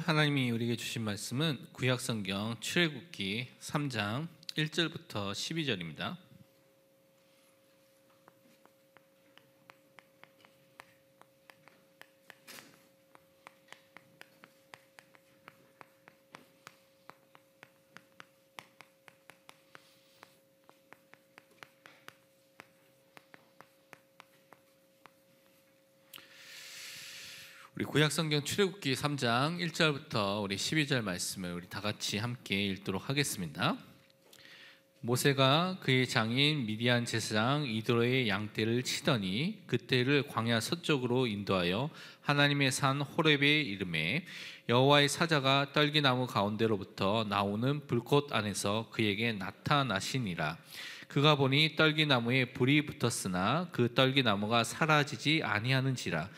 하나님이 우리에게 주신 말씀은 구약성경 출애굽기 3장 1절부터 12절입니다. 우리 구약성경 출애굽기 3장 1절부터 우리 12절 말씀을 우리 다 같이 함께 읽도록 하겠습니다. 모세가 그의 장인 미디안 제사장 이드로의 양떼를 치더니 그떼를 광야 서쪽으로 인도하여 하나님의 산 호렙에 이르매 여호와의 사자가 떨기나무 가운데로부터 나오는 불꽃 안에서 그에게 나타나시니라. 그가 보니 떨기나무에 불이 붙었으나 그 떨기나무가 사라지지 아니하는지라.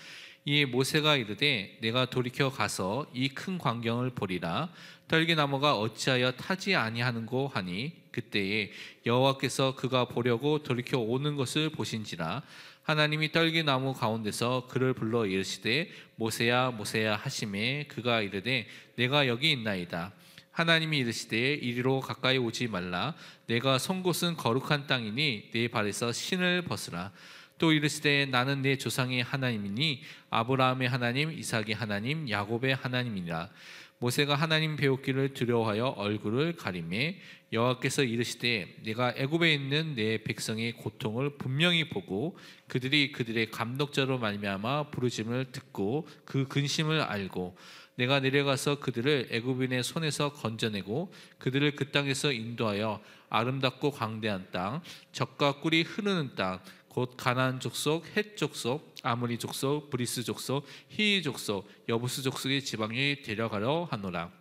이에 모세가 이르되 내가 돌이켜 가서 이 큰 광경을 보리라. 떨기나무가 어찌하여 타지 아니하는고 하니 그때에 여호와께서 그가 보려고 돌이켜 오는 것을 보신지라. 하나님이 떨기나무 가운데서 그를 불러 이르시되 모세야 모세야 하시매 그가 이르되 내가 여기 있나이다. 하나님이 이르시되 이리로 가까이 오지 말라. 내가 선 곳은 거룩한 땅이니 내 발에서 신을 벗으라. 또 이르시되 나는 내 조상의 하나님이니 아브라함의 하나님, 이삭의 하나님, 야곱의 하나님이라. 모세가 하나님 배우기를 두려워하여 얼굴을 가리매 여호와께서 이르시되 내가 애굽에 있는 내 백성의 고통을 분명히 보고 그들이 그들의 감독자로 말미암아 부르짐을 듣고 그 근심을 알고 내가 내려가서 그들을 애굽인의 손에서 건져내고 그들을 그 땅에서 인도하여 아름답고 광대한 땅, 젖과 꿀이 흐르는 땅, 곧 가나안 족속, 헷 족속, 아모리 족속, 브리스 족속, 히위 족속, 여부스 족속의 지방에 데려가려 하노라.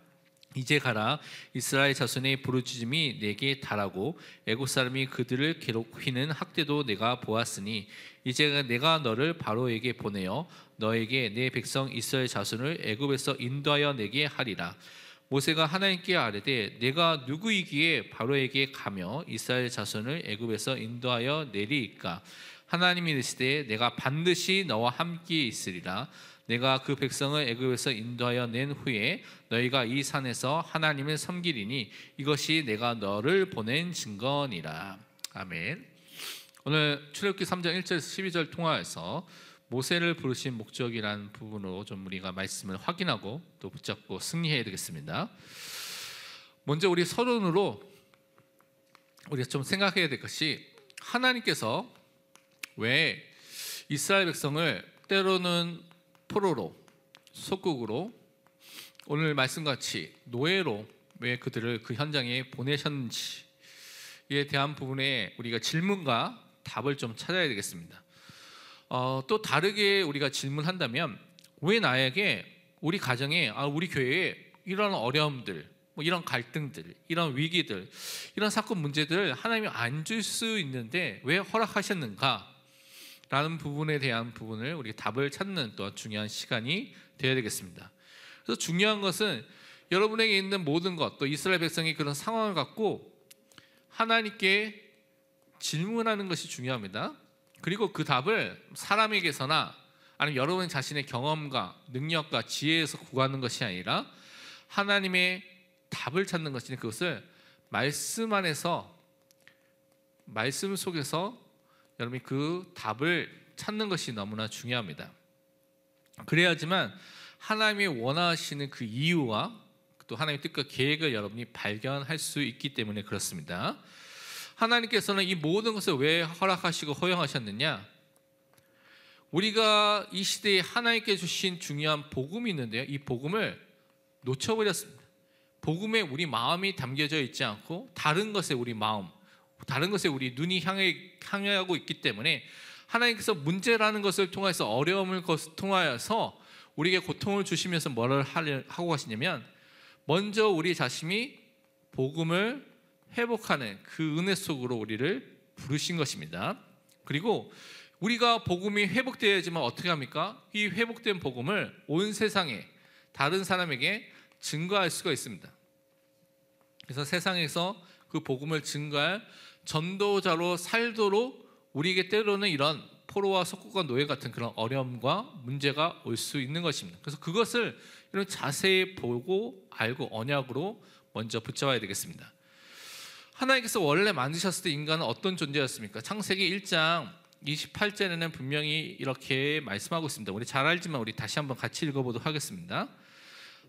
이제 가라. 이스라엘 자손의 부르짖음이 내게 달하고 애굽 사람이 그들을 괴롭히는 학대도 내가 보았으니 이제 내가 너를 바로에게 보내어 너에게 내 백성 이스라엘 자손을 애굽에서 인도하여 내게 하리라. 모세가 하나님께 아뢰되 내가 누구이기에 바로에게 가며 이스라엘 자손을 애굽에서 인도하여 내리이까. 하나님이 이르시되 내가 반드시 너와 함께 있으리라. 내가 그 백성을 애굽에서 인도하여 낸 후에 너희가 이 산에서 하나님을 섬기리니 이것이 내가 너를 보낸 증거니라. 아멘. 오늘 출애굽기 3장 1절에서 12절 통화에서 모세를 부르신 목적이라는 부분으로 좀 우리가 말씀을 확인하고 또 붙잡고 승리해야 되겠습니다. 먼저 우리 서론으로 우리가 좀 생각해야 될 것이 하나님께서 왜 이스라엘 백성을 때로는 포로로, 속국으로, 오늘 말씀같이 노예로 왜 그들을 그 현장에 보내셨는지에 대한 부분에 우리가 질문과 답을 좀 찾아야 되겠습니다. 또 다르게 우리가 질문한다면 왜 나에게 우리 가정에 우리 교회에 이런 어려움들, 이런 갈등들, 이런 위기들, 이런 사건 문제들을 하나님이 안 줄 수 있는데 왜 허락하셨는가? 라는 부분에 대한 부분을 우리 답을 찾는 또한 중요한 시간이 되어야 되겠습니다. 그래서 중요한 것은 여러분에게 있는 모든 것, 또 이스라엘 백성이 그런 상황을 갖고 하나님께 질문하는 것이 중요합니다. 그리고 그 답을 사람에게서나 아니면 여러분 자신의 경험과 능력과 지혜에서 구하는 것이 아니라 하나님의 답을 찾는 것이니 그것을 말씀 안에서, 말씀 속에서 여러분이 그 답을 찾는 것이 너무나 중요합니다. 그래야지만 하나님이 원하시는 그 이유와 또 하나님의 뜻과 계획을 여러분이 발견할 수 있기 때문에 그렇습니다. 하나님께서는 이 모든 것을 왜 허락하시고 허용하셨느냐? 우리가 이 시대에 하나님께 주신 중요한 복음이 있는데요, 이 복음을 놓쳐버렸습니다. 복음에 우리 마음이 담겨져 있지 않고 다른 것에 우리 마음, 다른 것에 우리 눈이 향하고 있기 때문에 하나님께서 문제라는 것을 통해서, 어려움을 통하여서 우리에게 고통을 주시면서 뭐를 하고 가시냐면 먼저 우리 자신이 복음을 회복하는 그 은혜 속으로 우리를 부르신 것입니다. 그리고 우리가 복음이 회복되어야지만 어떻게 합니까? 이 회복된 복음을 온 세상에 다른 사람에게 증거할 수가 있습니다. 그래서 세상에서 그 복음을 증거할 전도자로 살도록 우리에게 때로는 이런 포로와 속국과 노예 같은 그런 어려움과 문제가 올 수 있는 것입니다. 그래서 그것을 이런 자세히 보고 알고 언약으로 먼저 붙잡아야 되겠습니다. 하나님께서 원래 만드셨을 때 인간은 어떤 존재였습니까? 창세기 1장 28절에는 분명히 이렇게 말씀하고 있습니다. 우리 잘 알지만 우리 다시 한번 같이 읽어보도록 하겠습니다.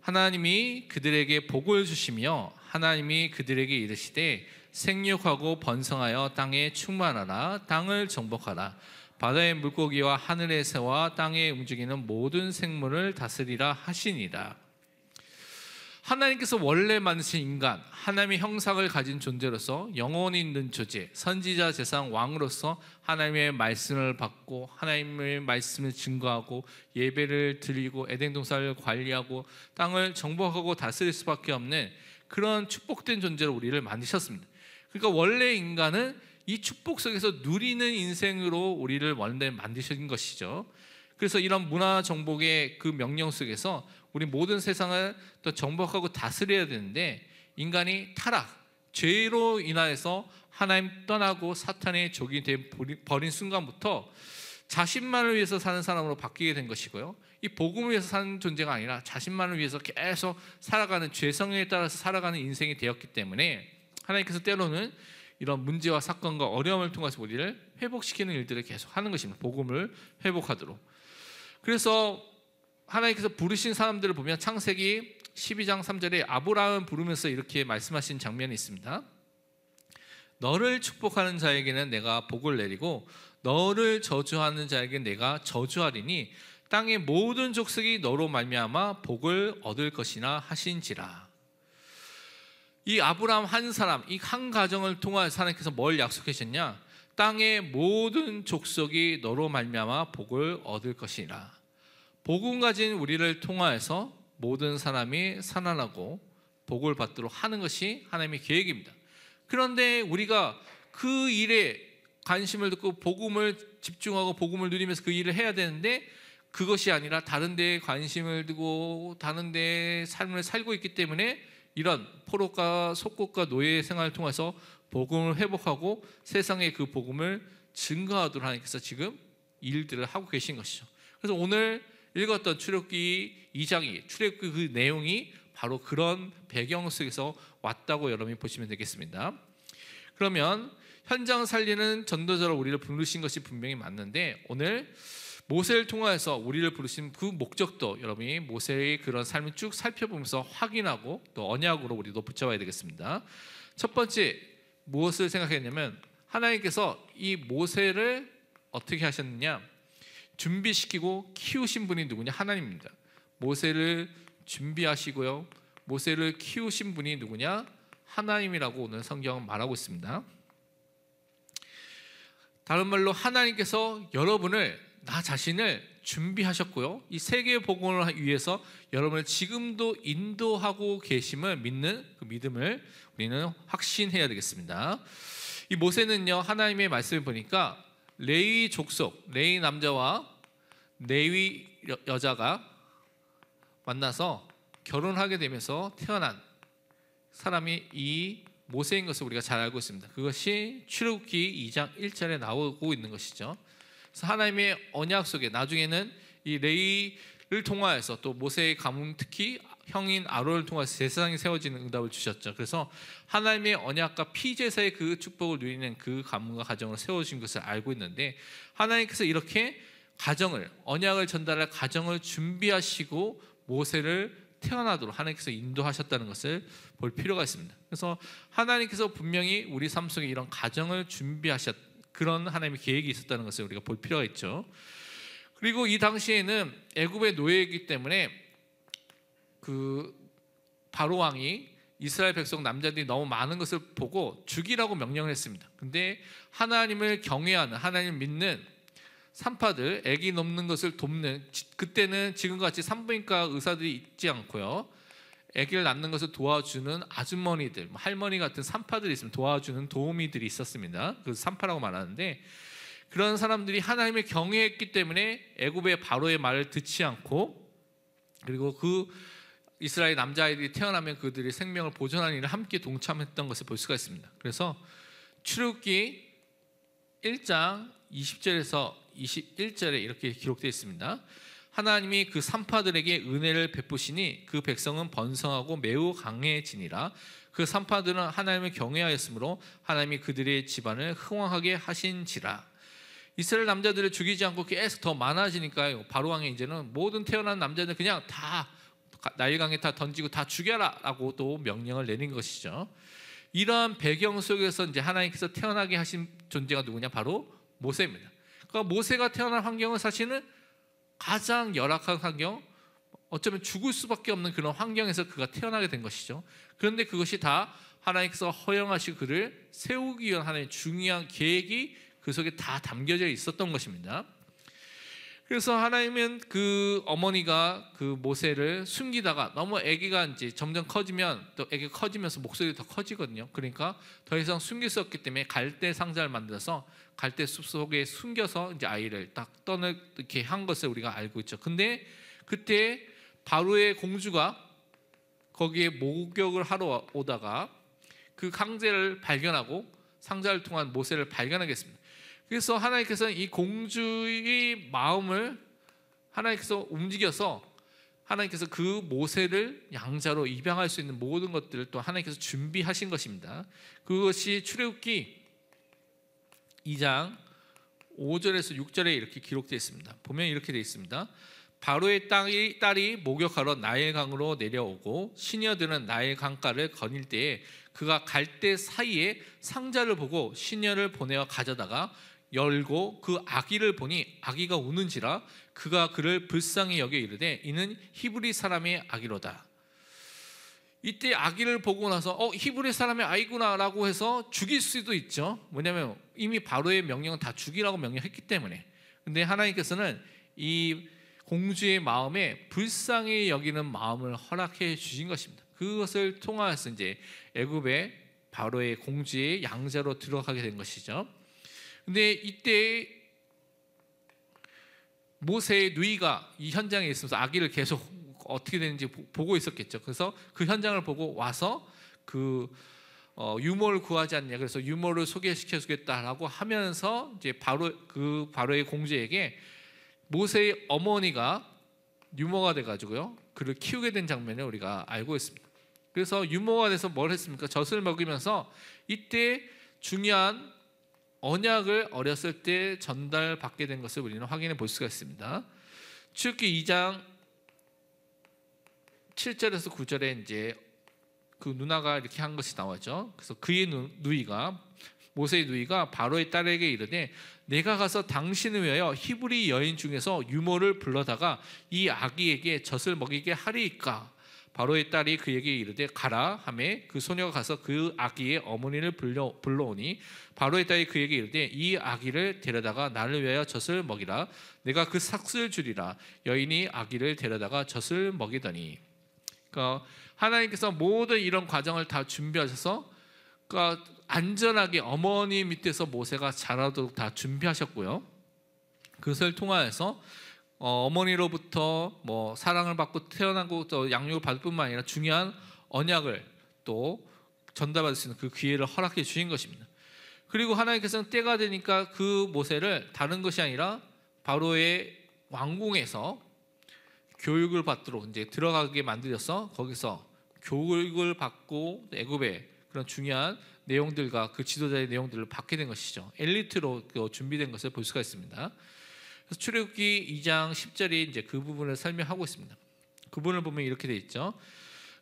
하나님이 그들에게 복을 주시며 하나님이 그들에게 이르시되 생육하고 번성하여 땅에 충만하라. 땅을 정복하라. 바다의 물고기와 하늘의 새와 땅에 움직이는 모든 생물을 다스리라 하시니라. 하나님께서 원래 만드신 인간, 하나님의 형상을 가진 존재로서 영혼이 있는 존재, 선지자, 제사장, 왕으로서 하나님의 말씀을 받고 하나님의 말씀을 증거하고 예배를 드리고 에덴 동산을 관리하고 땅을 정복하고 다스릴 수밖에 없는 그런 축복된 존재로 우리를 만드셨습니다. 그러니까 원래 인간은 이 축복 속에서 누리는 인생으로 우리를 원래 만드신 것이죠. 그래서 이런 문화 정복의 그 명령 속에서 우리 모든 세상을 또 정복하고 다스려야 되는데 인간이 타락, 죄로 인하여서 하나님 떠나고 사탄의 종이 돼 버린 순간부터 자신만을 위해서 사는 사람으로 바뀌게 된 것이고요. 이 복음을 위해서 사는 존재가 아니라 자신만을 위해서 계속 살아가는 죄성에 따라서 살아가는 인생이 되었기 때문에 하나님께서 때로는 이런 문제와 사건과 어려움을 통해서 우리를 회복시키는 일들을 계속 하는 것입니다. 복음을 회복하도록. 그래서 하나님께서 부르신 사람들을 보면 창세기 12장 3절에 아브라함을 부르면서 이렇게 말씀하신 장면이 있습니다. 너를 축복하는 자에게는 내가 복을 내리고 너를 저주하는 자에게 내가 저주하리니 땅의 모든 족속이 너로 말미암아 복을 얻을 것이나 하신지라. 이 아브라함 한 사람, 이 한 가정을 통하여 하나님께서 뭘 약속하셨냐? 땅의 모든 족속이 너로 말미암아 복을 얻을 것이라. 복음 가진 우리를 통하여서 모든 사람이 살아나고 복을 받도록 하는 것이 하나님의 계획입니다. 그런데 우리가 그 일에 관심을 듣고 복음을 집중하고 복음을 누리면서 그 일을 해야 되는데 그것이 아니라 다른 데에 관심을 두고 다른 데에 삶을 살고 있기 때문에 이런 포로과 속국과 노예 생활을 통해서 복음을 회복하고 세상에 그 복음을 증거하도록 하나님께서 지금 일들을 하고 계신 것이죠. 그래서 오늘 읽었던 출애굽기 2장이 출애굽기 그 내용이 바로 그런 배경 속에서 왔다고 여러분이 보시면 되겠습니다. 그러면 현장 살리는 전도자로 우리를 부르신 것이 분명히 맞는데 오늘 모세를 통하여서 우리를 부르신 그 목적도 여러분이 모세의 그런 삶을 쭉 살펴보면서 확인하고 또 언약으로 우리도 붙잡아야 되겠습니다. 첫 번째 무엇을 생각했냐면 하나님께서 이 모세를 어떻게 하셨느냐? 준비시키고 키우신 분이 누구냐? 하나님입니다. 모세를 준비하시고요. 모세를 키우신 분이 누구냐? 하나님이라고 오늘 성경은 말하고 있습니다. 다른 말로 하나님께서 여러분을 나 자신을 준비하셨고요. 이 세계 복음을 위해서 여러분을 지금도 인도하고 계심을 믿는 그 믿음을 우리는 확신해야 되겠습니다. 이 모세는요 하나님의 말씀을 보니까 레위 족속, 레위 남자와 레위 여자가 만나서 결혼하게 되면서 태어난 사람이 이 모세인 것을 우리가 잘 알고 있습니다. 그것이 출애굽기 2장 1절에 나오고 있는 것이죠. 그래서 하나님의 언약 속에 나중에는 이 레위를 통하여서 또 모세의 가문 특히 형인 아론을 통해서 제사장이 세워지는 응답을 주셨죠. 그래서 하나님의 언약과 피제사의 그 축복을 누리는 그 가문과 가정을 세워주신 것을 알고 있는데 하나님께서 이렇게 가정을 언약을 전달할 가정을 준비하시고 모세를 태어나도록 하나님께서 인도하셨다는 것을 볼 필요가 있습니다. 그래서 하나님께서 분명히 우리 삶 속에 이런 가정을 준비하셨 그런 하나님의 계획이 있었다는 것을 우리가 볼 필요가 있죠. 그리고 이 당시에는 애굽의 노예이기 때문에 그 바로 왕이 이스라엘 백성 남자들이 너무 많은 것을 보고 죽이라고 명령을 했습니다. 근데 하나님을 경외하는 하나님을 믿는 산파들, 아기 넘는 것을 돕는 그때는 지금과 같이 산부인과 의사들이 있지 않고요. 아기를 낳는 것을 도와주는 아주머니들, 할머니 같은 산파들이 있으면 도와주는 도우미들이 있었습니다. 그 산파라고 말하는데 그런 사람들이 하나님을 경외했기 때문에 애굽의 바로의 말을 듣지 않고 그리고 그 이스라엘 남자아이들이 태어나면 그들의 생명을 보존하는 일을 함께 동참했던 것을 볼 수가 있습니다. 그래서 출애굽기 1장 20절에서 21절에 이렇게 기록되어 있습니다. 하나님이 그 산파들에게 은혜를 베푸시니 그 백성은 번성하고 매우 강해지니라. 그 산파들은 하나님을 경외하였으므로 하나님이 그들의 집안을 흥왕하게 하신지라. 이스라엘 남자들을 죽이지 않고 계속 더 많아지니까요, 바로 왕이 이제는 모든 태어난 남자들 그냥 다 나일강에 다 던지고 다 죽여라 라고 또 명령을 내린 것이죠. 이러한 배경 속에서 이제 하나님께서 태어나게 하신 존재가 누구냐? 바로 모세입니다. 그러니까 모세가 태어난 환경은 사실은 가장 열악한 환경, 어쩌면 죽을 수밖에 없는 그런 환경에서 그가 태어나게 된 것이죠. 그런데 그것이 다 하나님께서 허용하시고 그를 세우기 위한 하나님의 중요한 계획이 그 속에 다 담겨져 있었던 것입니다. 그래서 하나님은 그 어머니가 그 모세를 숨기다가 너무 아기가 이제 점점 커지면 또 아기가 커지면서 목소리가 더 커지거든요. 그러니까 더 이상 숨길 수 없기 때문에 갈대 상자를 만들어서 갈대 숲 속에 숨겨서 이제 아이를 딱 떠는 이렇게 한 것을 우리가 알고 있죠. 근데 그때 바로의 공주가 거기에 목욕을 하러 오다가 그 강제를 발견하고 상자를 통한 모세를 발견하겠습니다. 그래서 하나님께서는 이 공주의 마음을 하나님께서 움직여서 하나님께서 그 모세를 양자로 입양할 수 있는 모든 것들을 또 하나님께서 준비하신 것입니다. 그것이 출애굽기 2장 5절에서 6절에 이렇게 기록되어 있습니다. 보면 이렇게 되어 있습니다. 바로의 딸이 목욕하러 나일강으로 내려오고 시녀들은 나일 강가를 거닐 때에 그가 갈대 사이에 상자를 보고 시녀를 보내어 가져다가 열고 그 아기를 보니 아기가 우는지라 그가 그를 불쌍히 여겨 이르되 이는 히브리 사람의 아기로다. 이때 아기를 보고 나서 히브리 사람의 아이구나 라고 해서 죽일 수도 있죠. 왜냐하면 이미 바로의 명령은 다 죽이라고 명령했기 때문에. 근데 하나님께서는 이 공주의 마음에 불쌍히 여기는 마음을 허락해 주신 것입니다. 그것을 통하여서 이제 애굽의 바로의 공주의 양자로 들어가게 된 것이죠. 근데 이때 모세의 누이가 이 현장에 있으면서 아기를 계속 어떻게 되는지 보고 있었겠죠. 그래서 그 현장을 보고 와서 그 유모를 구하지 않냐. 그래서 유모를 소개시켜 주겠다라고 하면서 이제 바로의 공주에게 모세의 어머니가 유모가 돼가지고요 그를 키우게 된 장면을 우리가 알고 있습니다. 그래서 유모가 돼서 뭘 했습니까? 젖을 먹이면서 이때 중요한 언약을 어렸을 때 전달받게 된 것을 우리는 확인해 볼 수가 있습니다. 출애굽기 2장 7절에서 9절에 이제 그 누나가 이렇게 한 것이 나왔죠. 그래서 그의 누이가 모세의 누이가 바로의 딸에게 이르되 내가 가서 당신을 위하여 히브리 여인 중에서 유모를 불러다가 이 아기에게 젖을 먹이게 하리이까. 바로의 딸이 그에게 이르되 가라 하매 그 소녀가 가서 그 아기의 어머니를 불러오니 바로의 딸이 그에게 이르되 이 아기를 데려다가 나를 위하여 젖을 먹이라. 내가 그 삭슬 주리라. 여인이 아기를 데려다가 젖을 먹이더니. 그러니까 하나님께서 모든 이런 과정을 다 준비하셔서 그러니까 안전하게 어머니 밑에서 모세가 자라도록 다 준비하셨고요. 그것을 통하여서 어머니로부터 뭐 사랑을 받고 태어나고 또 양육을 받을 뿐만 아니라 중요한 언약을 또 전달받을 수 있는 그 기회를 허락해 주신 것입니다. 그리고 하나님께서는 때가 되니까 그 모세를 다른 것이 아니라 바로의 왕궁에서 교육을 받도록 이제 들어가게 만들어서 거기서 교육을 받고 애굽의 그런 중요한 내용들과 그 지도자의 내용들을 받게 된 것이죠. 엘리트로 준비된 것을 볼 수가 있습니다. 그래서 출애굽기 2장 10절이 이제 그 부분을 설명하고 있습니다. 그 부분을 보면 이렇게 돼 있죠.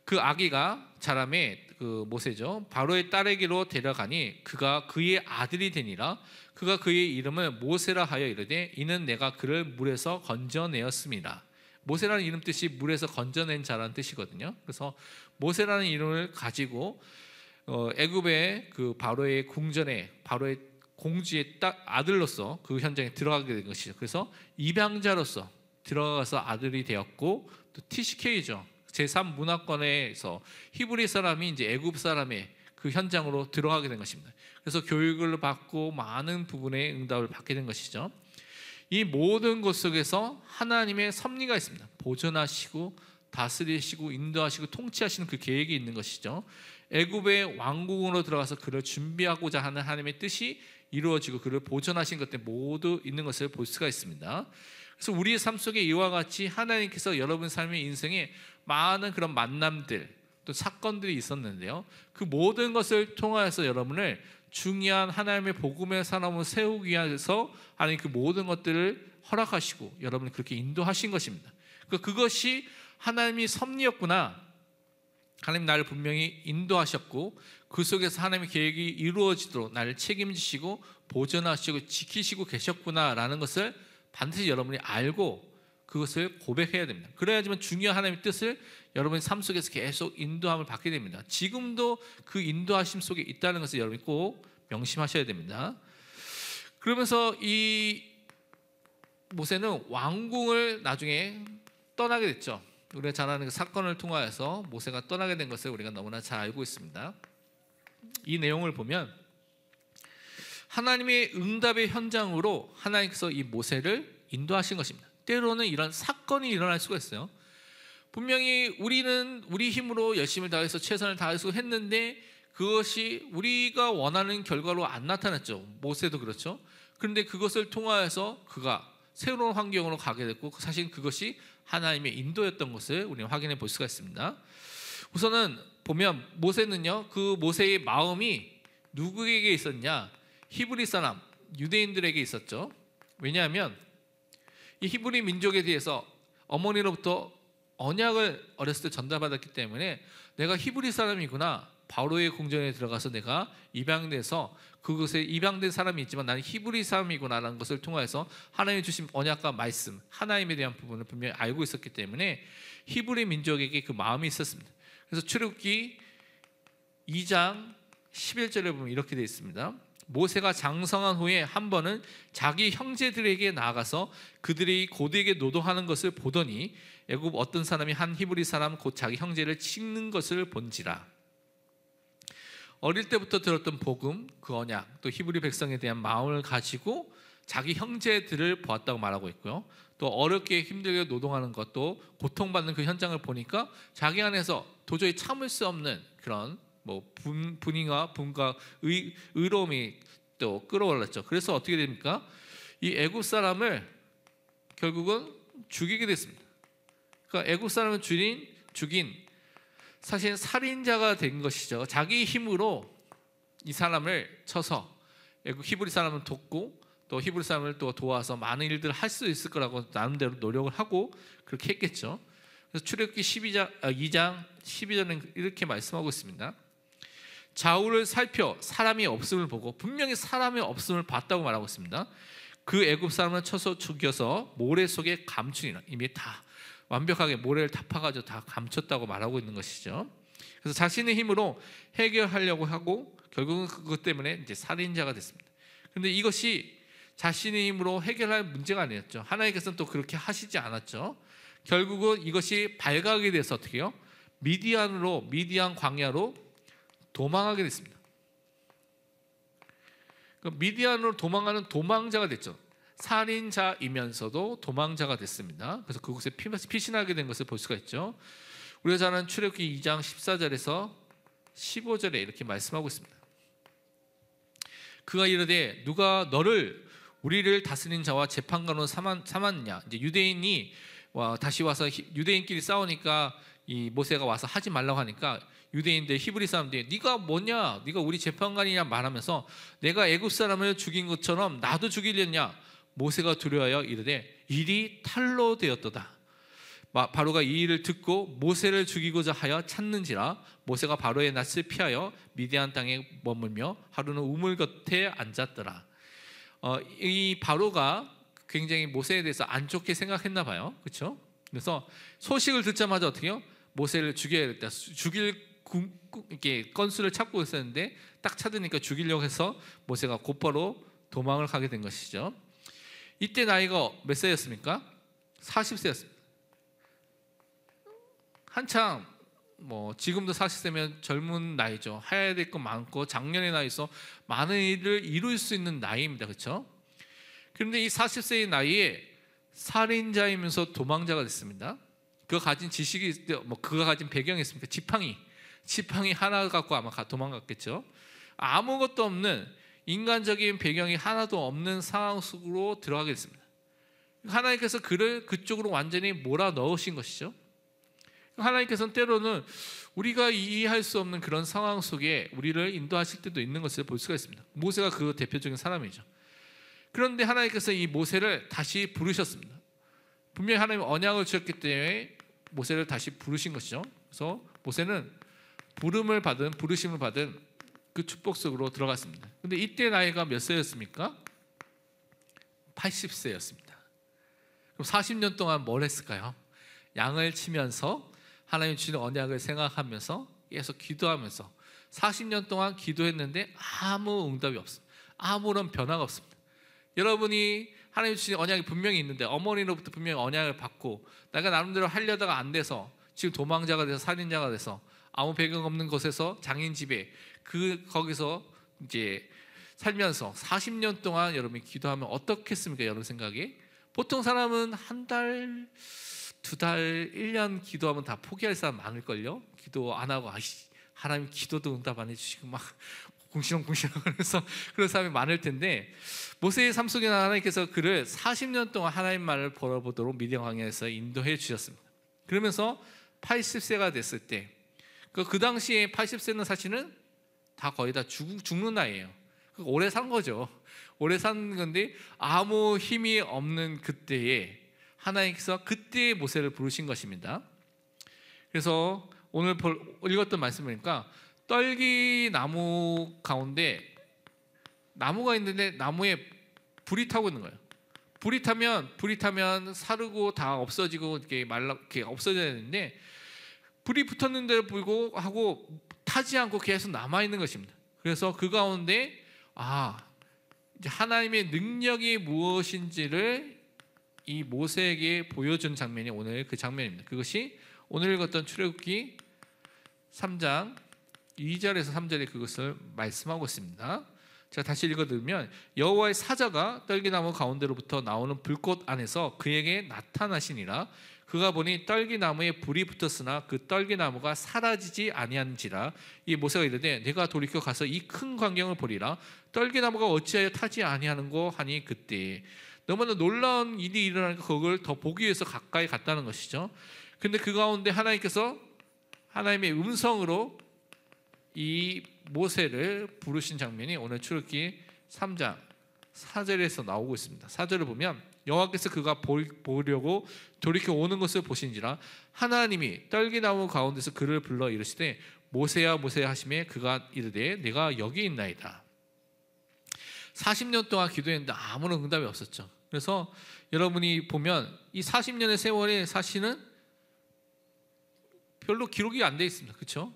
그 아기가 자라매 그 모세죠. 바로의 딸에게로 데려가니 그가 그의 아들이 되니라. 그가 그의 이름을 모세라 하여 이르되 이는 내가 그를 물에서 건져내었습니다. 모세라는 이름 뜻이 물에서 건져낸 자라는 뜻이거든요. 그래서 모세라는 이름을 가지고 애굽의 그 바로의 궁전에 바로의 공주의 아들로서 그 현장에 들어가게 된 것이죠. 그래서 입양자로서 들어가서 아들이 되었고 또 TCK죠. 제3문화권에서 히브리 사람이 이제 애굽 사람의 그 현장으로 들어가게 된 것입니다. 그래서 교육을 받고 많은 부분의 응답을 받게 된 것이죠. 이 모든 것 속에서 하나님의 섭리가 있습니다. 보존하시고 다스리시고 인도하시고 통치하시는 그 계획이 있는 것이죠. 애굽의 왕궁으로 들어가서 그를 준비하고자 하는 하나님의 뜻이 이루어지고 그를 보존하신 것들 모두 있는 것을 볼 수가 있습니다. 그래서 우리의 삶 속에 이와 같이 하나님께서 여러분 삶의 인생에 많은 그런 만남들 또 사건들이 있었는데요, 그 모든 것을 통하여서 여러분을 중요한 하나님의 복음의 사람을 세우기 위해서 하나님 그 모든 것들을 허락하시고 여러분을 그렇게 인도하신 것입니다. 그것이 하나님이 섭리였구나, 하나님 나를 분명히 인도하셨고 그 속에서 하나님의 계획이 이루어지도록 나를 책임지시고 보존하시고 지키시고 계셨구나라는 것을 반드시 여러분이 알고 그것을 고백해야 됩니다. 그래야지만 중요한 하나님의 뜻을 여러분의 삶 속에서 계속 인도함을 받게 됩니다. 지금도 그 인도하심 속에 있다는 것을 여러분이 꼭 명심하셔야 됩니다. 그러면서 이 모세는 왕궁을 나중에 떠나게 됐죠. 우리가 잘 아는 그 사건을 통하여서 모세가 떠나게 된 것을 우리가 너무나 잘 알고 있습니다. 이 내용을 보면 하나님의 응답의 현장으로 하나님께서 이 모세를 인도하신 것입니다. 때로는 이런 사건이 일어날 수가 있어요. 분명히 우리는 우리 힘으로 열심을 다해서 최선을 다해서 했는데 그것이 우리가 원하는 결과로 안 나타났죠. 모세도 그렇죠. 그런데 그것을 통하여서 그가 새로운 환경으로 가게 됐고 사실 그것이 하나님의 인도였던 것을 우리는 확인해 볼 수가 있습니다. 우선은 보면 모세는요, 그 모세의 마음이 누구에게 있었냐? 히브리 사람, 유대인들에게 있었죠. 왜냐하면 이 히브리 민족에 대해서 어머니로부터 언약을 어렸을 때 전달받았기 때문에 내가 히브리 사람이구나, 바로의 궁전에 들어가서 내가 입양돼서 그곳에 입양된 사람이 있지만 나는 히브리 사람이구나라는 것을 통해서 하나님이 주신 언약과 말씀, 하나님에 대한 부분을 분명히 알고 있었기 때문에 히브리 민족에게 그 마음이 있었습니다. 그래서 출애굽기 2장 11절에 보면 이렇게 되어 있습니다. 모세가 장성한 후에 한 번은 자기 형제들에게 나아가서 그들이 고대에게 노동하는 것을 보더니 애굽 어떤 사람이 한 히브리 사람 곧 자기 형제를 찍는 것을 본지라. 어릴 때부터 들었던 복음, 그 언약, 또 히브리 백성에 대한 마음을 가지고 자기 형제들을 보았다고 말하고 있고요. 또 어렵게 힘들게 노동하는 것도 고통받는 그 현장을 보니까 자기 안에서 도저히 참을 수 없는 그런 분위기와 분과 의로움이 또 끌어올랐죠. 그래서 어떻게 됩니까? 이 애굽 사람을 결국은 죽이게 됐습니다. 그러니까 애굽 사람을 죽인 사실 살인자가 된 것이죠. 자기 힘으로 이 사람을 쳐서 애굽 히브리 사람을 돕고 또 히브리 사람을 또 도와서 많은 일들을 할 수 있을 거라고 나름대로 노력을 하고 그렇게 했겠죠. 그래서 출애굽기 2장 12절은 이렇게 말씀하고 있습니다. 좌우를 살펴 사람이 없음을 보고, 분명히 사람이 없음을 봤다고 말하고 있습니다. 그 애굽 사람을 쳐서 죽여서 모래 속에 감추니라. 이미 다 완벽하게 모래를 다 파가지고 다 감췄다고 말하고 있는 것이죠. 그래서 자신의 힘으로 해결하려고 하고 결국은 그것 때문에 이제 살인자가 됐습니다. 그런데 이것이 자신의 힘으로 해결할 문제가 아니었죠. 하나님께서는 또 그렇게 하시지 않았죠. 결국은 이것이 발각이 돼서 어떻게 해요? 미디안 광야로 도망하게 됐습니다. 미디안으로 도망가는 도망자가 됐죠. 살인자이면서도 도망자가 됐습니다. 그래서 그곳에 피신하게 된 것을 볼 수가 있죠. 우리가 잘 아는 출애굽기 2장 14절에서 15절에 이렇게 말씀하고 있습니다. 그가 이르되 누가 너를 우리를 다스린 자와 재판관으로 삼았느냐. 이제 유대인이 다시 와서 유대인끼리 싸우니까 이 모세가 와서 하지 말라고 하니까 유대인들 히브리 사람들이 네가 뭐냐, 네가 우리 재판관이냐 말하면서 내가 애굽 사람을 죽인 것처럼 나도 죽이려냐. 모세가 두려워하여 이르되 일이 탈로 되었도다. 바로가 이 일을 듣고 모세를 죽이고자 하여 찾는지라. 모세가 바로의 낯을 피하여 미디안 땅에 머물며 하루는 우물 곁에 앉았더라. 이 바로가 굉장히 모세에 대해서 안 좋게 생각했나 봐요. 그렇죠? 그래서 소식을 듣자마자 어떻게요? 모세를 죽여야겠다. 죽일 이렇게 건수를 찾고 있었는데 딱 찾으니까 죽이려고 해서 모세가 곧바로 도망을 가게 된 것이죠. 이때 나이가 몇 세였습니까? 40세였습니다. 한창 지금도 40세면 젊은 나이죠. 해야 될 거 많고 작년의 나이에서 많은 일을 이룰 수 있는 나이입니다. 그렇죠? 그런데 이 40세의 나이에 살인자이면서 도망자가 됐습니다. 그가 가진 지식이 그가 가진 배경이 있습니까? 지팡이 하나 갖고 아마 도망갔겠죠. 아무것도 없는 인간적인 배경이 하나도 없는 상황 속으로 들어가게 됐습니다. 하나님께서 그를 그쪽으로 완전히 몰아 넣으신 것이죠. 하나님께서는 때로는 우리가 이해할 수 없는 그런 상황 속에 우리를 인도하실 때도 있는 것을 볼 수가 있습니다. 모세가 그 대표적인 사람이죠. 그런데 하나님께서 이 모세를 다시 부르셨습니다. 분명히 하나님 언약을 주셨기 때문에 모세를 다시 부르신 것이죠. 그래서 모세는 부르심을 받은 그 축복 속으로 들어갔습니다. 그런데 이때 나이가 몇 세였습니까? 80세였습니다. 그럼 40년 동안 뭘 했을까요? 양을 치면서 하나님 주신 언약을 생각하면서 계속 기도하면서 40년 동안 기도했는데 아무 응답이 없습니다. 아무런 변화가 없습니다. 여러분이 하나님 주신 언약이 분명히 있는데 어머니로부터 분명히 언약을 받고 내가 나름대로 하려다가 안 돼서 지금 도망자가 돼서 살인자가 돼서 아무 배경 없는 곳에서 장인 집에 거기서 이제 살면서 40년 동안 여러분이 기도하면 어떻겠습니까? 여러분 생각에 보통 사람은 한 달, 두 달, 1년 기도하면 다 포기할 사람 많을걸요. 기도 안 하고 하나님 기도도 응답 안 해주시고 막 궁시렁궁시렁 그래서 그런 사람이 많을 텐데 모세의 삶 속에 하나님께서 그를 40년 동안 하나님 말을 벌어보도록 미디안 광야에서 인도해 주셨습니다. 그러면서 80세가 됐을 때 그 당시에 80세는 사실은 다 거의 다 죽는 나이예요. 오래 산 거죠. 오래 산 건데 아무 힘이 없는 그때에 하나님께서 그때의 모세를 부르신 것입니다. 그래서 오늘 읽었던 말씀이니까 떨기 나무 가운데 나무가 있는데 나무에 불이 타고 있는 거예요. 불이 타면 사르고 다 없어지고 이렇게 없어져야 되는데 불이 붙었는데도 불구하고 타지 않고 계속 남아 있는 것입니다. 그래서 그 가운데 이제 하나님의 능력이 무엇인지를 이 모세에게 보여준 장면이 오늘 그 장면입니다. 그것이 오늘 읽었던 출애굽기 3장 2절에서 3절에 그것을 말씀하고 있습니다. 제가 다시 읽어드리면 여호와의 사자가 떨기나무 가운데로부터 나오는 불꽃 안에서 그에게 나타나시니라. 그가 보니 떨기나무에 불이 붙었으나 그 떨기나무가 사라지지 아니한지라. 이 모세가 이르되 내가 돌이켜 가서 이 큰 광경을 보리라. 떨기나무가 어찌하여 타지 아니하는고 하니 그때 너무나 놀라운 일이 일어나니까 그걸 더 보기 위해서 가까이 갔다는 것이죠. 근데 그 가운데 하나님께서 하나님의 음성으로 이 모세를 부르신 장면이 오늘 출애굽기 3장 4절에서 나오고 있습니다. 4절을 보면 여호와께서 그가 보려고 돌이켜 오는 것을 보신지라 하나님이 떨기나무 가운데서 그를 불러 이르시되 모세야 모세야 하시매 그가 이르되 내가 여기 있나이다. 40년 동안 기도했는데 아무런 응답이 없었죠. 그래서 여러분이 보면 이 40년의 세월이 사실은 별로 기록이 안 돼 있습니다. 그렇죠?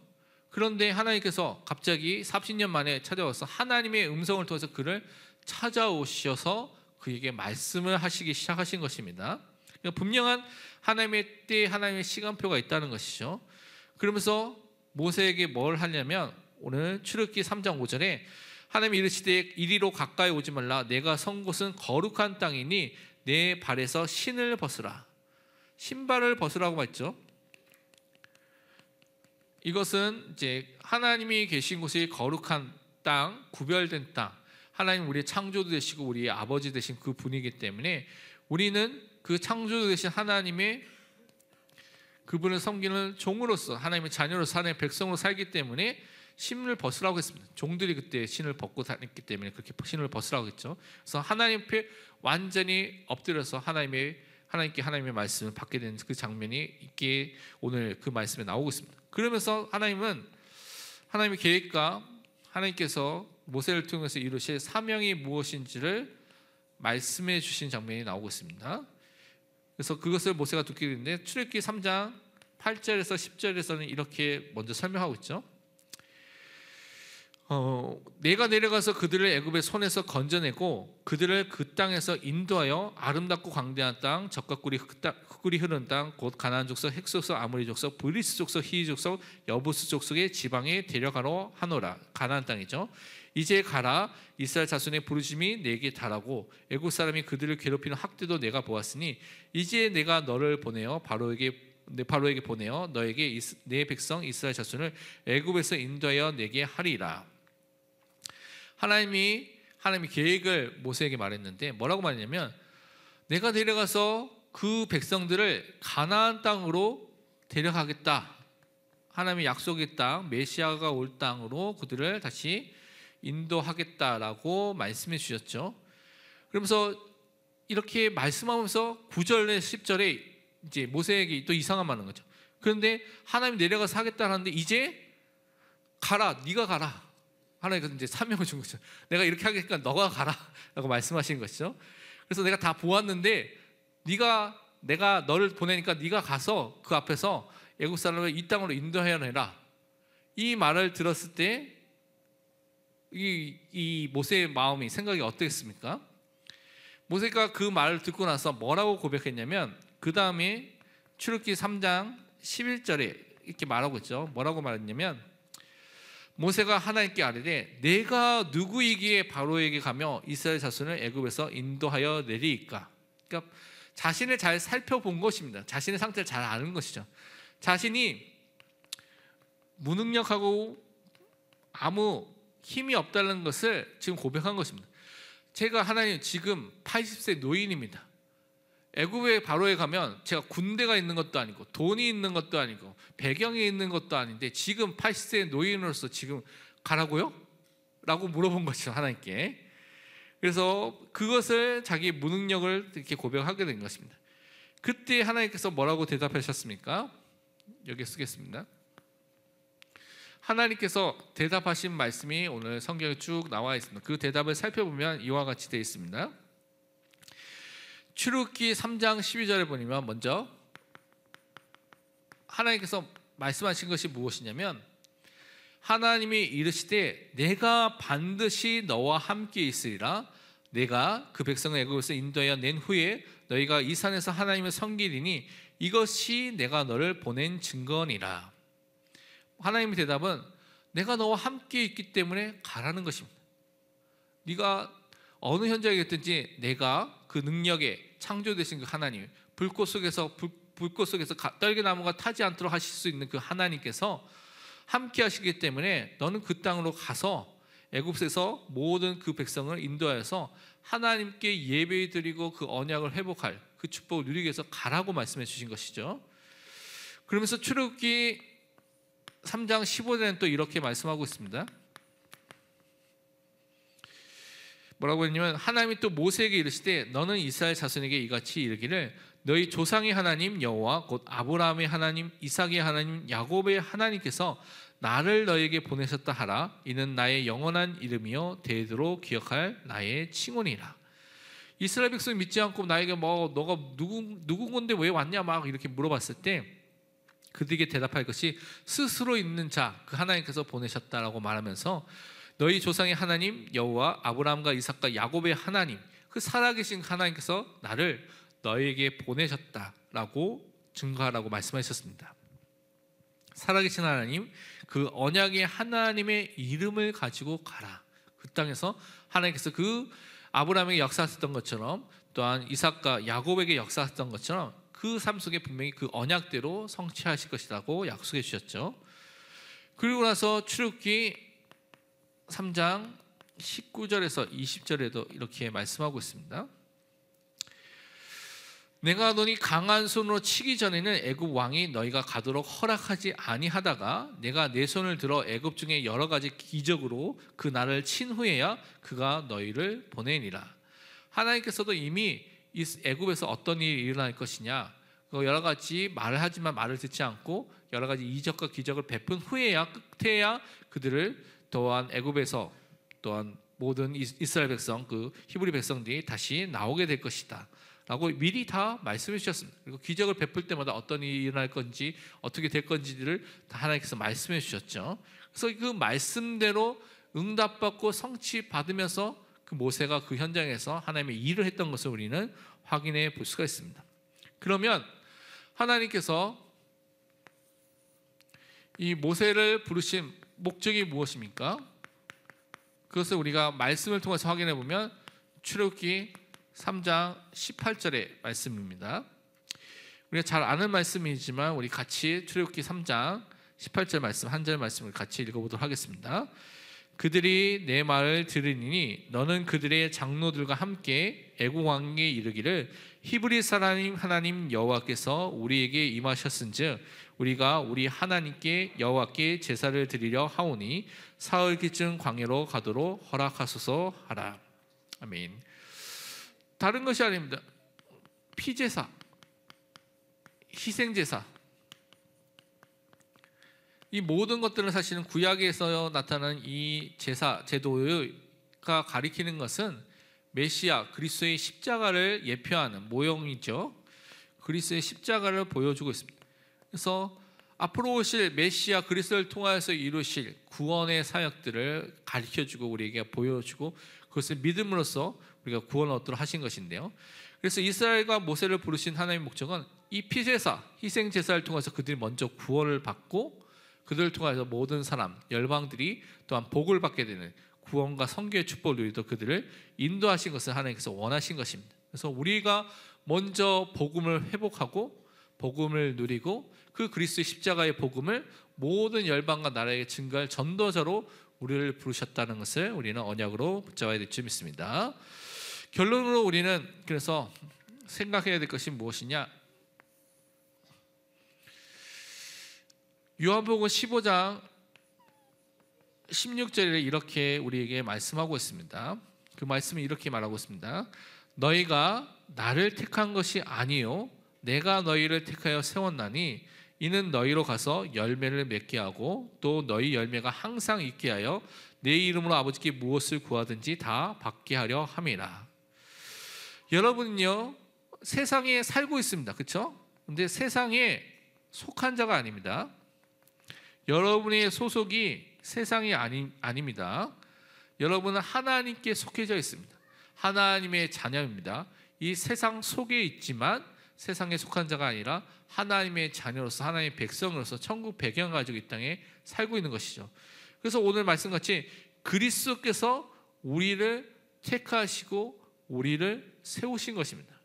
그런데 하나님께서 갑자기 30년 만에 찾아와서 하나님의 음성을 통해서 그를 찾아오셔서 그에게 말씀을 하시기 시작하신 것입니다. 그러니까 분명한 하나님의 때, 하나님의 시간표가 있다는 것이죠. 그러면서 모세에게 뭘 하냐면 오늘 출애굽기 3장 5절에 하나님이 이르시되 이리로 가까이 오지 말라. 내가 선 곳은 거룩한 땅이니 내 발에서 신을 벗으라. 신발을 벗으라고 했죠. 이것은 이제 하나님이 계신 곳이 거룩한 땅, 구별된 땅. 하나님 우리의 창조도 되시고 우리의 아버지 되신 그 분이기 때문에 우리는 그 창조도 되신 하나님의 그분을 섬기는 종으로서 하나님의 자녀로서 하나님의 백성으로 살기 때문에 신을 벗으라고 했습니다. 종들이 그때 신을 벗고 다녔기 때문에 그렇게 신을 벗으라고 했죠. 그래서 하나님 앞에 완전히 엎드려서 하나님께 하나님의 말씀을 받게 되는 그 장면이 있게 오늘 그 말씀에 나오고 있습니다. 그러면서 하나님의 계획과 하나님께서 모세를 통해서 이루실 사명이 무엇인지를 말씀해 주신 장면이 나오고 있습니다. 그래서 그것을 모세가 듣게 되는데 출애굽기 3장 8절에서 10절에서는 이렇게 먼저 설명하고 있죠. 내가 내려가서 그들을 애굽의 손에서 건져내고 그들을 그 땅에서 인도하여 아름답고 광대한 땅, 젖과 꿀이 흐르는 땅, 곧 가나안 족속, 헷 족속, 아모리 족속, 브리스 족속, 히위 족속, 여부스 족속의 지방에 데려가러 하노라. 가나안 땅이죠. 이제 가라. 이스라엘 자손의 부르심이 내게 달하고 애굽 사람이 그들을 괴롭히는 학대도 내가 보았으니 이제 내가 너를 보내어 바로에게 보내어 너에게 내 백성 이스라엘 자손을 애굽에서 인도하여 내게 하리라. 하나님이 계획을 모세에게 말했는데 뭐라고 말했냐면 내가 데려가서 그 백성들을 가나안 땅으로 데려가겠다. 하나님의 약속의 땅, 메시아가 올 땅으로 그들을 다시 인도하겠다라고 말씀해 주셨죠. 그러면서 이렇게 말씀하면서 9절에 10절에 이제 모세에게 또 이상한 말을 하는 거죠. 그런데 하나님 내려가서 하겠다는데 이제 가라, 네가 가라. 하나님께서 이제 사명을 준 거죠. 내가 이렇게 하니까 너가 가라라고 말씀하시는 것이죠. 그래서 내가 다 보았는데 내가 너를 보내니까 네가 가서 그 앞에서 애굽 사람을 이 땅으로 인도해내라. 이 말을 들었을 때 이 모세의 마음이 생각이 어땠습니까? 모세가 그 말을 듣고 나서 뭐라고 고백했냐면 그 다음에 출애굽기 3장 11절에 이렇게 말하고 있죠. 뭐라고 말했냐면 모세가 하나님께 아뢰되 내가 누구이기에 바로에게 가며 이스라엘 자손을 애굽에서 인도하여 내리이까. 그러니까 자신을 잘 살펴본 것입니다. 자신의 상태를 잘 아는 것이죠. 자신이 무능력하고 아무 힘이 없다는 것을 지금 고백한 것입니다. 제가 하나님 지금 80세 노인입니다. 애굽에 바로에 가면 제가 군대가 있는 것도 아니고 돈이 있는 것도 아니고 배경이 있는 것도 아닌데 지금 80세 노인으로서 지금 가라고요? 라고 물어본 것이죠, 하나님께. 그래서 그것을 자기의 무능력을 이렇게 고백하게 된 것입니다. 그때 하나님께서 뭐라고 대답하셨습니까? 여기 쓰겠습니다. 하나님께서 대답하신 말씀이 오늘 성경에 쭉 나와 있습니다. 그 대답을 살펴보면 이와 같이 되어 있습니다. 출애굽기 3장 12절에 보면 먼저 하나님께서 말씀하신 것이 무엇이냐면 하나님이 이르시되 내가 반드시 너와 함께 있으리라. 내가 그 백성을 애굽에서 인도하여 낸 후에 너희가 이 산에서 하나님을 섬기리니 이것이 내가 너를 보낸 증거니라. 하나님의 대답은 내가 너와 함께 있기 때문에 가라는 것입니다. 네가 어느 현장에 있든지 내가 그 능력에 창조되신 그 하나님, 불꽃 속에서 떨기나무가 타지 않도록 하실 수 있는 그 하나님께서 함께 하시기 때문에 너는 그 땅으로 가서 애굽에서 모든 그 백성을 인도하여서 하나님께 예배드리고 그 언약을 회복할 그 축복을 누리기 위해서 가라고 말씀해 주신 것이죠. 그러면서 출애굽기 3장 15절에는 또 이렇게 말씀하고 있습니다. 뭐라고 했냐면 하나님이 또 모세에게 이르시되 너는 이스라엘 자손에게 이같이 이르기를 너희 조상의 하나님 여호와 곧 아브라함의 하나님 이삭의 하나님 야곱의 하나님께서 나를 너에게 보내셨다 하라. 이는 나의 영원한 이름이요 대대로 기억할 나의 칭호니라. 이스라엘 백성이 믿지 않고 나에게 너가 누구 건데 왜 왔냐 막 이렇게 물어봤을 때 그들에게 대답할 것이 스스로 있는 자 그 하나님께서 보내셨다라고 말하면서 너희 조상의 하나님 여호와 아브라함과 이삭과 야곱의 하나님 그 살아계신 하나님께서 나를 너희에게 보내셨다라고 증거하라고 말씀하셨습니다. 살아계신 하나님 그 언약의 하나님의 이름을 가지고 가라. 그 땅에서 하나님께서 그 아브라함에게 역사하셨던 것처럼 또한 이삭과 야곱에게 역사하셨던 것처럼 그 삶 속에 분명히 그 언약대로 성취하실 것이라고 약속해 주셨죠. 그리고 나서 출애굽기 3장 19절에서 20절에도 이렇게 말씀하고 있습니다. 내가 너희 강한 손으로 치기 전에는 애굽 왕이 너희가 가도록 허락하지 아니하다가 내가 내 손을 들어 애굽 중에 여러 가지 기적으로 그 나라를 친 후에야 그가 너희를 보내니라. 하나님께서도 이미 이 애굽에서 어떤 일이 일어날 것이냐 여러 가지 말을 하지만 말을 듣지 않고 여러 가지 이적과 기적을 베푼 후에야 끝에야 그들을 또한 애굽에서 또한 모든 이스라엘 백성 그 히브리 백성들이 다시 나오게 될 것이다 라고 미리 다 말씀해 주셨습니다. 그리고 기적을 베풀 때마다 어떤 일이 일어날 건지 어떻게 될 건지를 다 하나님께서 말씀해 주셨죠. 그래서 그 말씀대로 응답받고 성취받으면서 그 모세가 그 현장에서 하나님의 일을 했던 것을 우리는 확인해 볼 수가 있습니다. 그러면 하나님께서 이 모세를 부르신 목적이 무엇입니까? 그것을 우리가 말씀을 통해서 확인해 보면 출애굽기 3장 18절의 말씀입니다. 우리가 잘 아는 말씀이지만 우리 같이 출애굽기 3장 18절 말씀 한 절 말씀을 같이 읽어보도록 하겠습니다. 그들이 내 말을 들으니 너는 그들의 장로들과 함께 애굽 왕에게 이르기를 히브리 사람 하나님 여호와께서 우리에게 임하셨은즉 우리가 우리 하나님께 여호와께 제사를 드리려 하오니 사흘기쯤 광야로 가도록 허락하소서 하라. 아멘. 다른 것이 아닙니다. 피제사, 희생제사, 이 모든 것들은 사실은 구약에서 나타나는 이 제사, 제도가 가리키는 것은 메시아, 그리스도의 십자가를 예표하는 모형이죠. 그리스도의 십자가를 보여주고 있습니다. 그래서 앞으로 오실 메시아 그리스도를 통하여서 이루실 구원의 사역들을 가르쳐주고 우리에게 보여주고 그것을 믿음으로써 우리가 구원을 얻도록 하신 것인데요. 그래서 이스라엘과 모세를 부르신 하나님의 목적은 이 피제사, 희생제사를 통해서 그들이 먼저 구원을 받고 그들을 통해서 모든 사람, 열방들이 또한 복을 받게 되는 구원과 성교의 축복을 누리도록 그들을 인도하신 것을 하나님께서 원하신 것입니다. 그래서 우리가 먼저 복음을 회복하고 복음을 누리고 그 그리스도의 십자가의 복음을 모든 열방과 나라에 증거할 전도자로 우리를 부르셨다는 것을 우리는 언약으로 붙잡아야 될 줄 믿습니다. 결론으로 우리는 그래서 생각해야 될 것이 무엇이냐? 요한복음 15장 16절에 이렇게 우리에게 말씀하고 있습니다. 그 말씀은 이렇게 말하고 있습니다. 너희가 나를 택한 것이 아니요 내가 너희를 택하여 세웠나니 이는 너희로 가서 열매를 맺게 하고 또 너희 열매가 항상 있게 하여 내 이름으로 아버지께 무엇을 구하든지 다 받게 하려 함이라. 여러분은요 세상에 살고 있습니다. 그렇죠? 근데 세상에 속한 자가 아닙니다. 여러분의 소속이 세상이 아닙니다. 여러분은 하나님께 속해져 있습니다. 하나님의 자녀입니다. 이 세상 속에 있지만 세상에 속한 자가 아니라 하나님의 자녀로서 하나님의 백성으로서 천국 배경을 가지고 이 땅에 살고 있는 것이죠. 그래서 오늘 말씀같이 그리스도께서 우리를 택하시고 우리를 세우신 것입니다.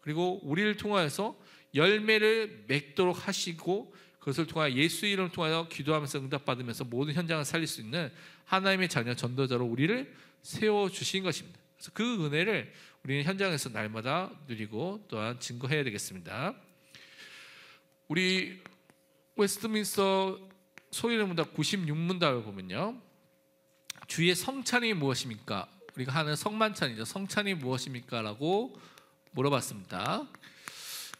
그리고 우리를 통하여서 열매를 맺도록 하시고 그것을 통하여 예수 이름을 통하여 기도하면서 응답받으면서 모든 현장을 살릴 수 있는 하나님의 자녀 전도자로 우리를 세워주신 것입니다. 그래서 그 은혜를 우리는 현장에서 날마다 누리고 또한 증거해야 되겠습니다. 우리 웨스트민스터 소리의 문답 96문답을 보면요, 주의 성찬이 무엇입니까? 우리가 하는 성만찬이죠. 성찬이 무엇입니까? 라고 물어봤습니다.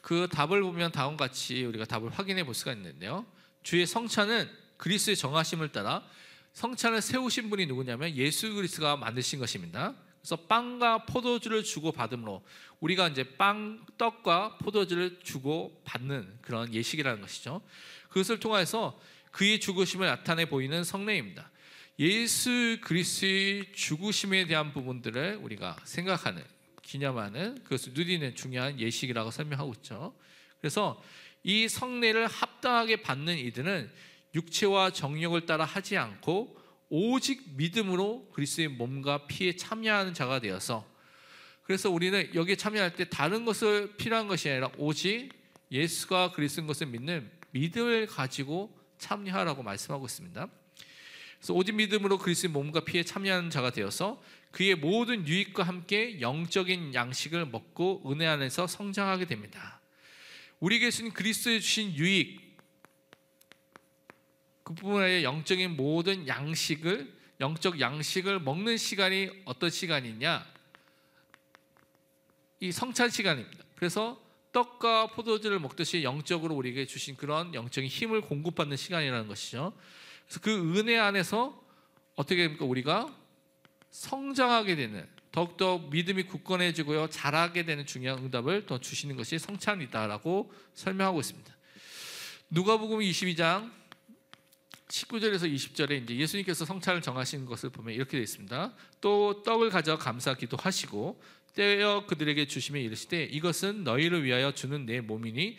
그 답을 보면 다음과 같이 우리가 답을 확인해 볼 수가 있는데요. 주의 성찬은 그리스도의 정하심을 따라 성찬을 세우신 분이 누구냐면 예수 그리스도가 만드신 것입니다. 그래서 빵과 포도주를 주고 받음으로 우리가 이제 떡과 포도주를 주고 받는 그런 예식이라는 것이죠. 그것을 통해서 그의 죽으심을 나타내 보이는 성례입니다. 예수 그리스도의 죽으심에 대한 부분들을 우리가 생각하는, 기념하는, 그것을 누리는 중요한 예식이라고 설명하고 있죠. 그래서 이 성례를 합당하게 받는 이들은 육체와 정욕을 따라 하지 않고 오직 믿음으로 그리스도의 몸과 피에 참여하는 자가 되어서, 그래서 우리는 여기에 참여할 때 다른 것을 필요한 것이 아니라 오직 예수가 그리스도인 것을 믿는 믿음을 가지고 참여하라고 말씀하고 있습니다. 그래서 오직 믿음으로 그리스도의 몸과 피에 참여하는 자가 되어서 그의 모든 유익과 함께 영적인 양식을 먹고 은혜 안에서 성장하게 됩니다. 우리에게 주신 그리스도에 주신 유익, 그뿐만 영적인 모든 양식을, 영적 양식을 먹는 시간이 어떤 시간이냐? 이 성찬 시간입니다. 그래서 떡과 포도주를 먹듯이 영적으로 우리에게 주신 그런 영적인 힘을 공급받는 시간이라는 것이죠. 그래서 그 은혜 안에서 어떻게 됩니까? 우리가 성장하게 되는, 더욱더 믿음이 굳건해지고요 자라게 되는 중요한 응답을 더 주시는 것이 성찬이다라고 설명하고 있습니다. 누가복음 22장 19절에서 20절에 이제 예수님께서 성찬을 정하신 것을 보면 이렇게 되어 있습니다. 또 떡을 가져 감사 기도하시고 떼어 그들에게 주시며 이르시되 이것은 너희를 위하여 주는 내 몸이니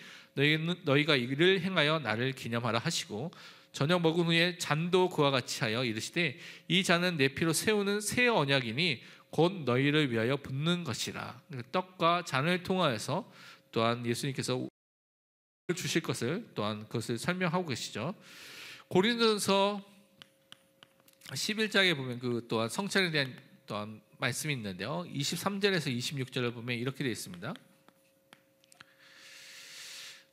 너희가 이를 행하여 나를 기념하라 하시고 저녁 먹은 후에 잔도 그와 같이 하여 이르시되 이 잔은 내 피로 세우는 새 언약이니 곧 너희를 위하여 붓는 것이라. 떡과 잔을 통하여서 또한 예수님께서 주실 것을 또한 그것을 설명하고 계시죠. 고린도전서 11장에 보면 그 또한 성찬에 대한 또한 말씀이 있는데요. 23절에서 26절을 보면 이렇게 되어 있습니다.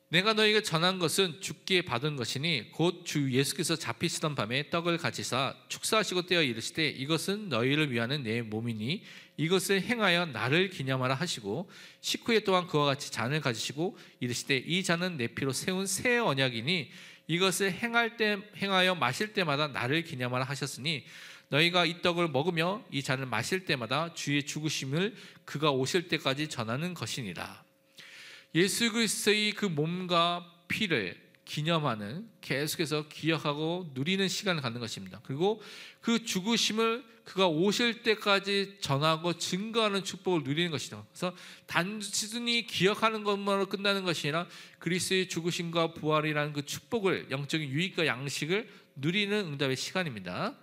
내가 너희에게 전한 것은 주께 받은 것이니 곧 주 예수께서 잡히시던 밤에 떡을 가지사 축사하시고 떼어 이르시되 이것은 너희를 위하는 내 몸이니 이것을 행하여 나를 기념하라 하시고 식후에 또한 그와 같이 잔을 가지시고 이르시되 이 잔은 내 피로 세운 새 언약이니 이것을 행하여 마실 때마다 나를 기념하라 하셨으니 너희가 이 떡을 먹으며 이 잔을 마실 때마다 주의 죽으심을 그가 오실 때까지 전하는 것이니라. 예수 그리스도의 그 몸과 피를 기념하는, 계속해서 기억하고 누리는 시간을 갖는 것입니다. 그리고 그 죽으심을 그가 오실 때까지 전하고 증거하는 축복을 누리는 것이다. 그래서 단순히 기억하는 것만으로 끝나는 것이 아니라 그리스도의 죽으심과 부활이라는 그 축복을, 영적인 유익과 양식을 누리는 응답의 시간입니다.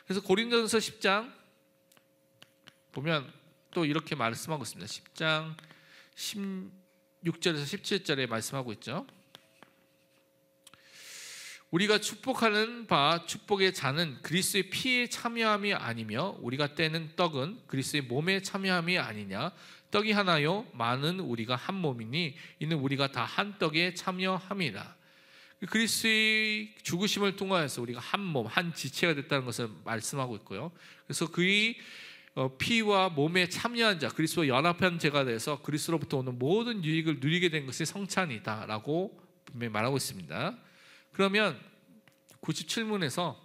그래서 고린도전서 10장 보면 또 이렇게 말씀하고 있습니다. 10장 16절에서 17절에 말씀하고 있죠. 우리가 축복하는 바 축복의 잔은 그리스도의 피에 참여함이 아니며 우리가 떼는 떡은 그리스도의 몸에 참여함이 아니냐. 떡이 하나요 많은 우리가 한 몸이니 이는 우리가 다 한 떡에 참여함이라. 그리스도의 죽으심을 통하여서 우리가 한 몸, 한 지체가 됐다는 것을 말씀하고 있고요. 그래서 그의 피와 몸에 참여한 자, 그리스도와 연합한 자가 돼서 그리스도로부터 오는 모든 유익을 누리게 된 것이 성찬이다라고 분명히 말하고 있습니다. 그러면 97문에서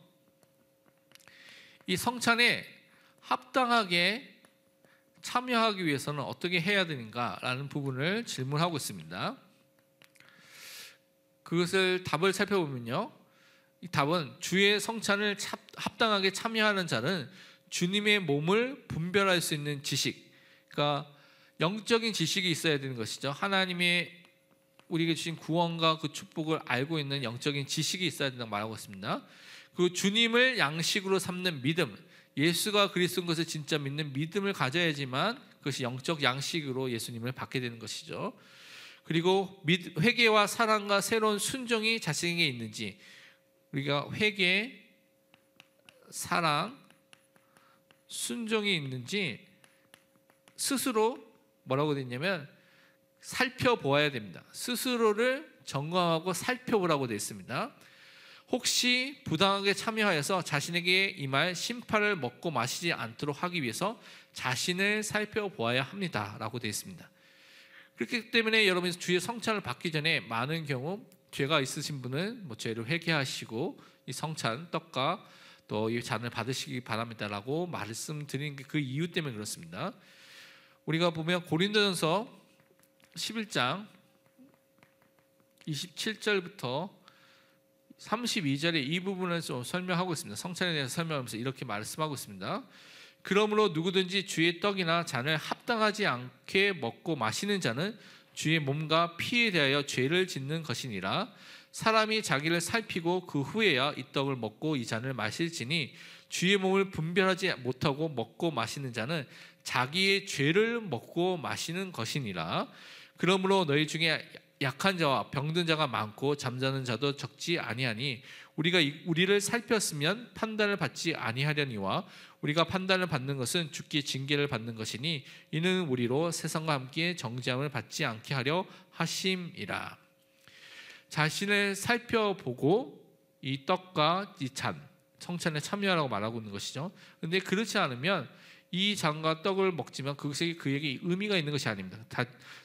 이 성찬에 합당하게 참여하기 위해서는 어떻게 해야 되는가라는 부분을 질문하고 있습니다. 그것을 답을 살펴보면요, 이 답은 주의 성찬을 합당하게 참여하는 자는 주님의 몸을 분별할 수 있는 지식, 그러니까 영적인 지식이 있어야 되는 것이죠. 하나님의 우리에게 주신 구원과 그 축복을 알고 있는 영적인 지식이 있어야 된다고 말하고 있습니다. 그 주님을 양식으로 삼는 믿음, 예수가 그리스도인 것을 진짜 믿는 믿음을 가져야지만 그것이 영적 양식으로 예수님을 받게 되는 것이죠. 그리고 회개와 사랑과 새로운 순종이 자신에게 있는지, 우리가 회개, 사랑, 순종이 있는지 스스로 뭐라고 되어 있냐면 살펴보아야 됩니다. 스스로를 점검하고 살펴보라고 되어 있습니다. 혹시 부당하게 참여하여서 자신에게 임할 심판을 먹고 마시지 않도록 하기 위해서 자신을 살펴보아야 합니다 라고 되어 있습니다. 그렇기 때문에 여러분이 주의 성찬을 받기 전에 많은 경우 죄가 있으신 분은 죄를 회개하시고 이 성찬 떡과 또 이 잔을 받으시기 바랍니다라고 말씀드린 그 이유 때문에 그렇습니다. 우리가 보면 고린도전서 11장 27절부터 32절의 이 부분을 좀 설명하고 있습니다. 성찬에 대해서 설명하면서 이렇게 말씀하고 있습니다. 그러므로 누구든지 주의 떡이나 잔을 합당하지 않게 먹고 마시는 자는 주의 몸과 피에 대하여 죄를 짓는 것이니라. 사람이 자기를 살피고 그 후에야 이 떡을 먹고 이 잔을 마실지니 주의 몸을 분별하지 못하고 먹고 마시는 자는 자기의 죄를 먹고 마시는 것이니라. 그러므로 너희 중에 약한 자와 병든 자가 많고 잠자는 자도 적지 아니하니 우리가 우리를 살폈으면 판단을 받지 아니하려니와 우리가 판단을 받는 것은 주께 징계를 받는 것이니 이는 우리로 세상과 함께 정죄함을 받지 않게 하려 하심이라. 자신을 살펴보고 이 떡과 이 잔, 성찬에 참여하라고 말하고 있는 것이죠. 그런데 그렇지 않으면 이 잔과 떡을 먹지만 그것이 그에게 의미가 있는 것이 아닙니다.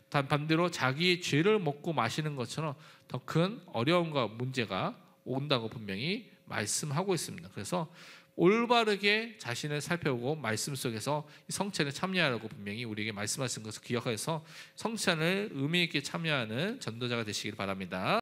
단 반대로 자기의 죄를 먹고 마시는 것처럼 더 큰 어려움과 문제가 온다고 분명히 말씀하고 있습니다. 그래서 올바르게 자신을 살펴보고 말씀 속에서 성찬에 참여하라고 분명히 우리에게 말씀하신 것을 기억해서 성찬을 의미 있게 참여하는 전도자가 되시길 바랍니다.